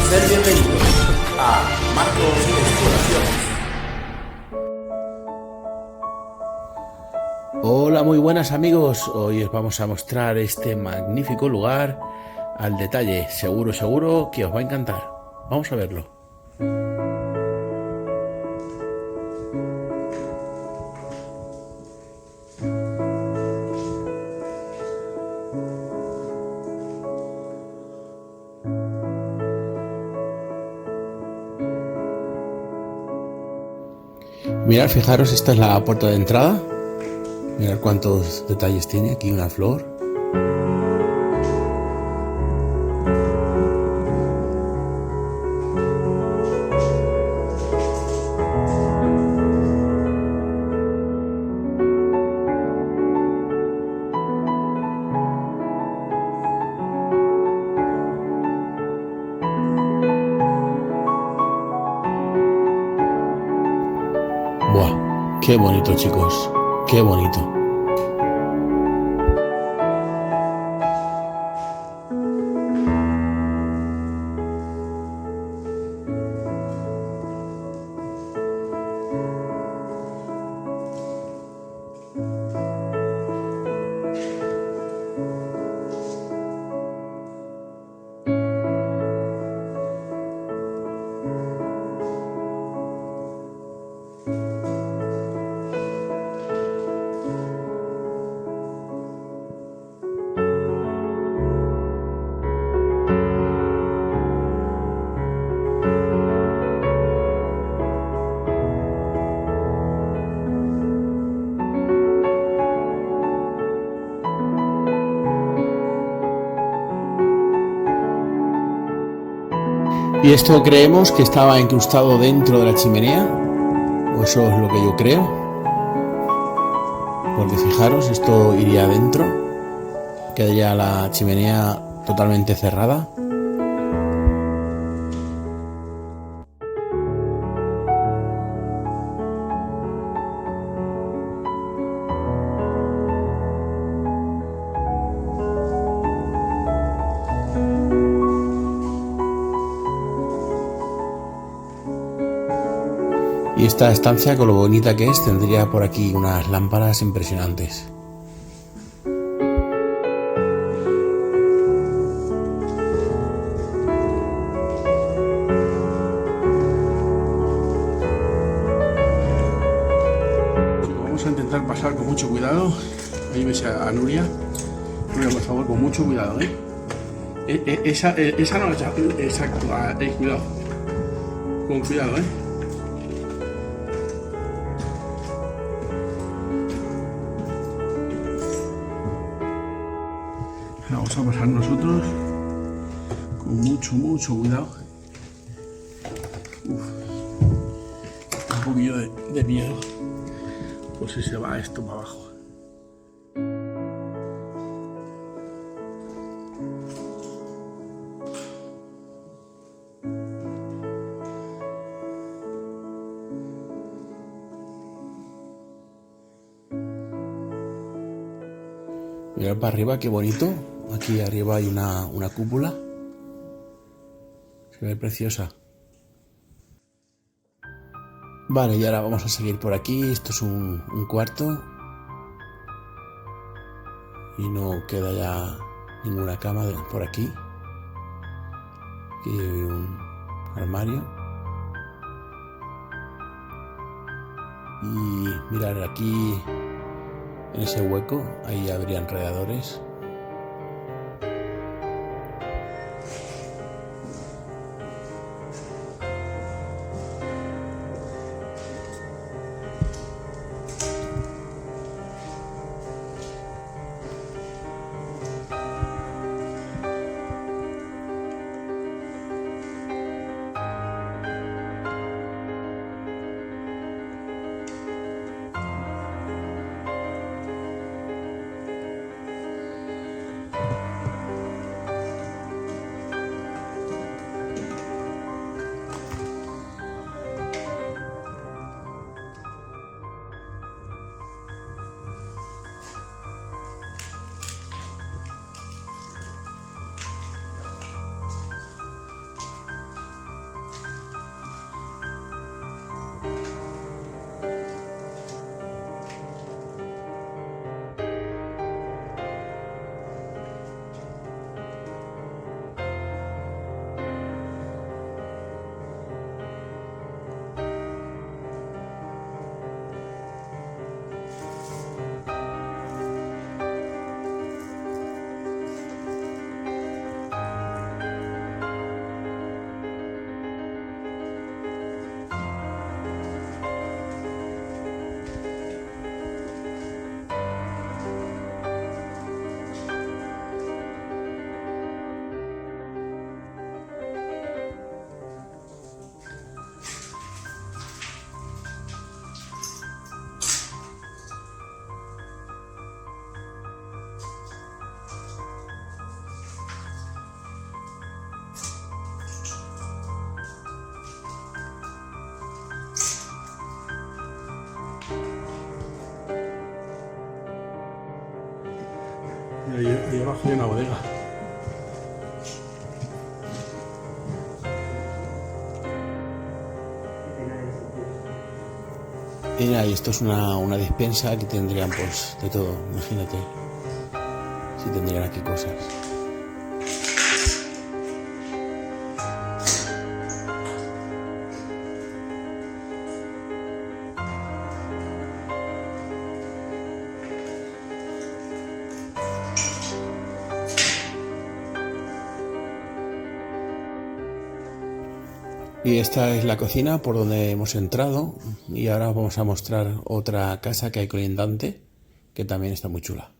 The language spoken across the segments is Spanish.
Ser bienvenidos a Marcos Exploraciones. Hola, muy buenas amigos. Hoy os vamos a mostrar este magnífico lugar al detalle. Seguro que os va a encantar. Vamos a verlo. Mirad, fijaros, esta es la puerta de entrada. Mirad cuántos detalles tiene. Aquí una flor. Buah, qué bonito, chicos. Qué bonito. Y esto creemos que estaba incrustado dentro de la chimenea, o eso es lo que yo creo, porque fijaros, esto iría adentro, quedaría la chimenea totalmente cerrada. Y esta estancia, con lo bonita que es, tendría por aquí unas lámparas impresionantes. Vamos a intentar pasar con mucho cuidado. Ahí ves a Nuria. Nuria, por favor, con mucho cuidado, ¿eh? Esa no, exacto. Cuidado. Con cuidado, ¿eh? Vamos a pasar nosotros con mucho cuidado. Uf, un poquillo de miedo, pues si se va esto para abajo. Mirad para arriba, qué bonito. Aquí arriba hay una cúpula. Se ve preciosa. Vale, y ahora vamos a seguir por aquí. Esto es un cuarto. Y no queda ya ninguna cama por aquí. Aquí hay un armario. Y mirad, aquí en ese hueco, ahí habría enredadores. Ahí abajo hay una bodega. Mira, y esto es una despensa que tendrían pues de todo, imagínate. Si tendrían aquí cosas. Y esta es la cocina por donde hemos entrado y ahora vamos a mostrar otra casa que hay colindante que también está muy chula.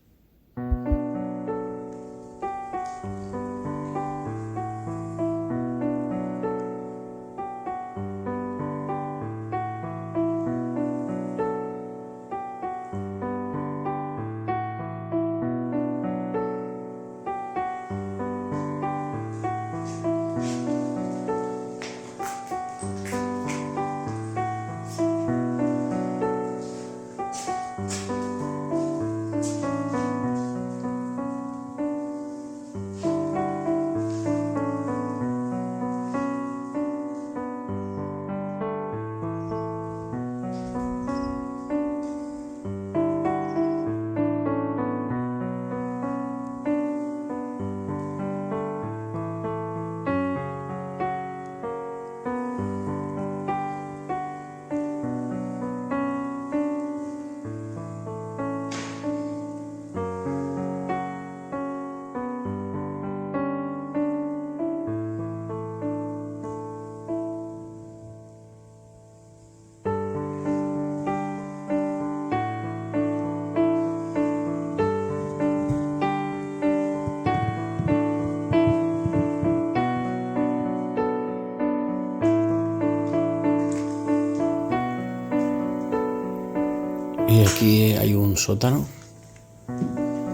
Y aquí hay un sótano.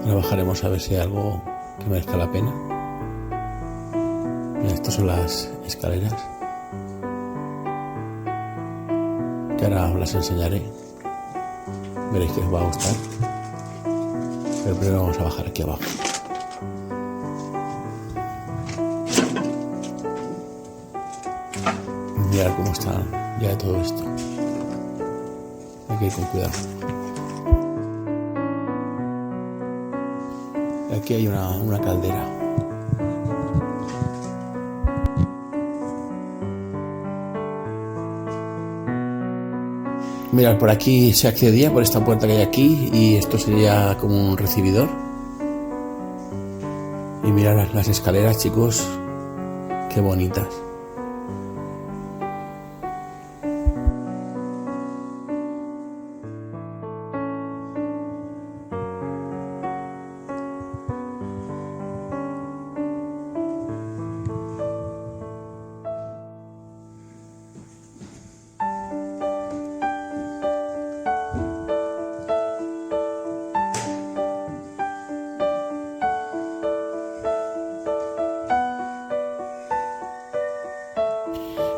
Ahora bajaremos a ver si hay algo que merezca la pena. Mira, estas son las escaleras, que ahora os las enseñaré. Veréis que os va a gustar. Pero primero vamos a bajar aquí abajo. Mirad cómo está ya todo esto. Hay que ir con cuidado. Y aquí hay una caldera. Mirad, por aquí se accedía por esta puerta que hay aquí y esto sería como un recibidor. Y mirad las escaleras, chicos, qué bonitas.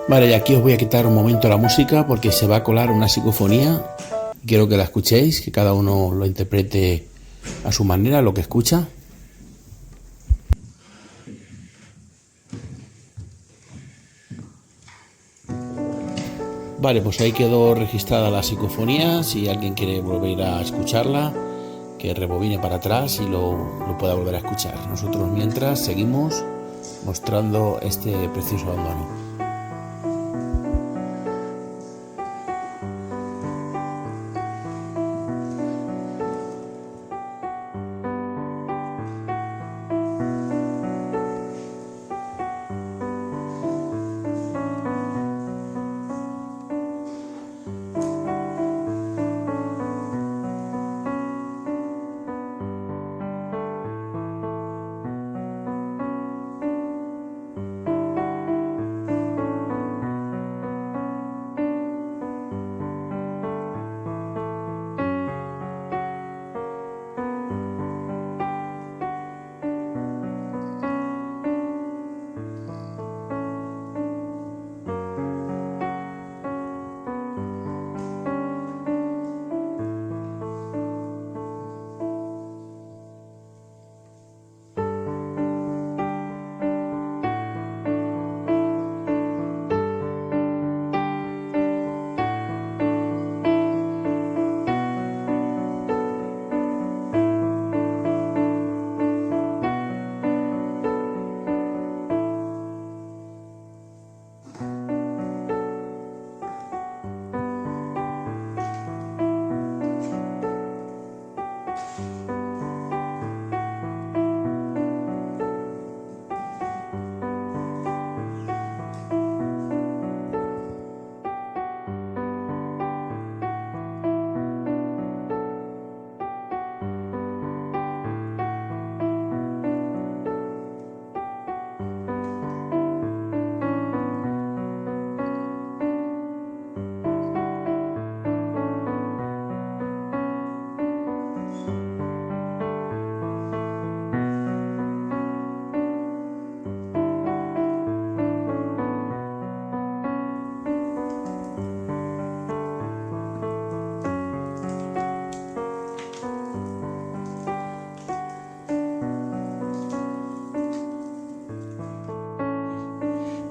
Vale, y aquí os voy a quitar un momento la música porque se va a colar una psicofonía. Quiero que la escuchéis, que cada uno lo interprete a su manera, lo que escucha. Vale, pues ahí quedó registrada la psicofonía. Si alguien quiere volver a escucharla, que rebobine para atrás y lo pueda volver a escuchar. Nosotros mientras seguimos mostrando este precioso abandono.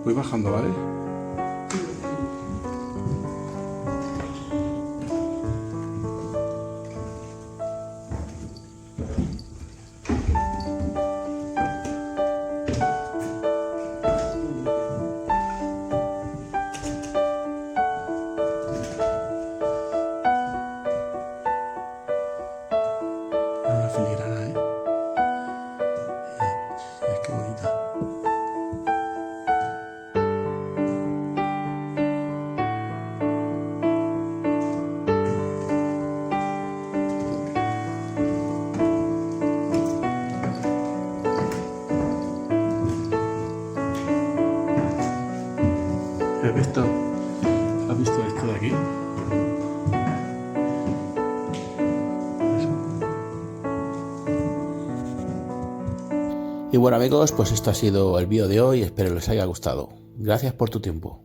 Voy bajando, ¿vale? Una filigrana, ¿eh? Es que bonita. ¿Has visto esto de aquí? Y bueno amigos, pues esto ha sido el vídeo de hoy, espero les haya gustado. Gracias por tu tiempo.